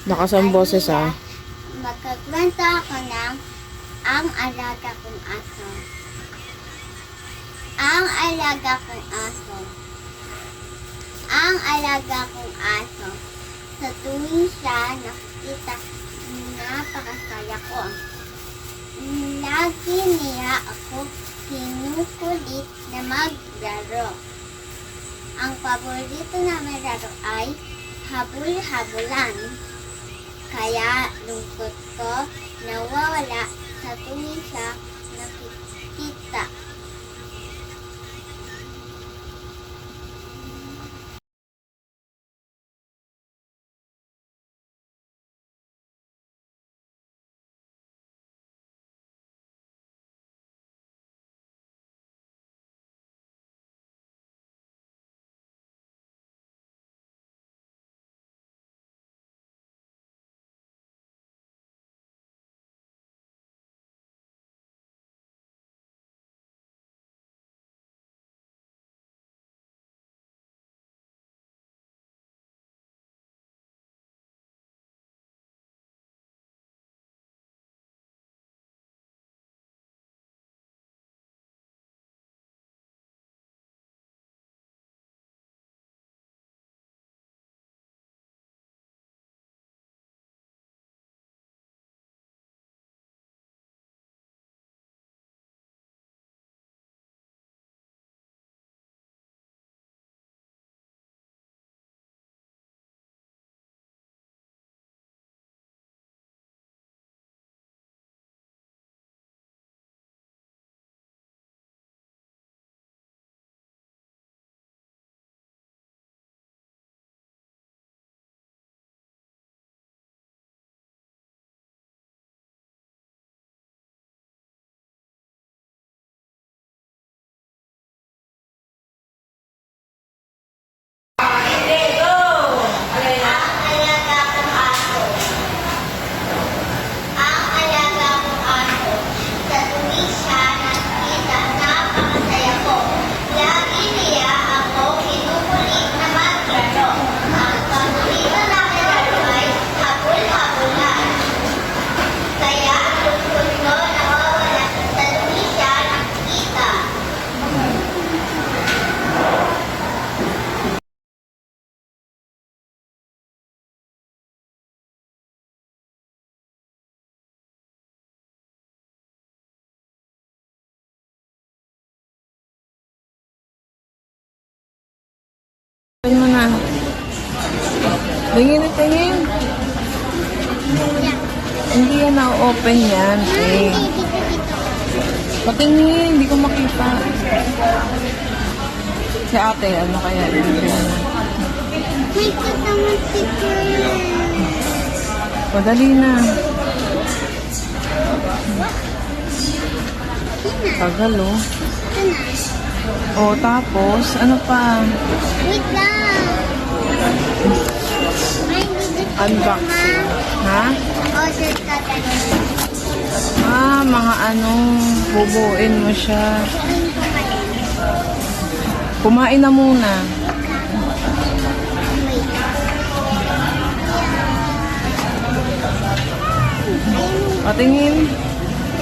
Lakas ang boses ah. Magkakwento ako ng ang alaga kong aso. Ang alaga kong aso. Ang alaga kong aso. Sa tuwing siya nakikita, napakasaya ko. Lagi niya ako kinukulit na maglaro. Ang paborito namin laro ay habul-habulan. Kaya lungkot ko nawawala sa tuwing siya nakikita. Tingin mo na. Tingin na tingin. Hindi yan na-open yan. Eh. Patingin, hindi ko makita. Si ate, ano kaya? May kasama sticker. Padali na. Tagal oh. O tapos, ano pa? Wait lang. May bibig Unboxing. Ha? order ka talaga. Ah, mga ano, bubuin mo siya. Kumain na muna. Patingin.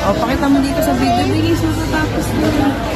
O, pakita mo dito sa video. Bilis mo sa tapos na.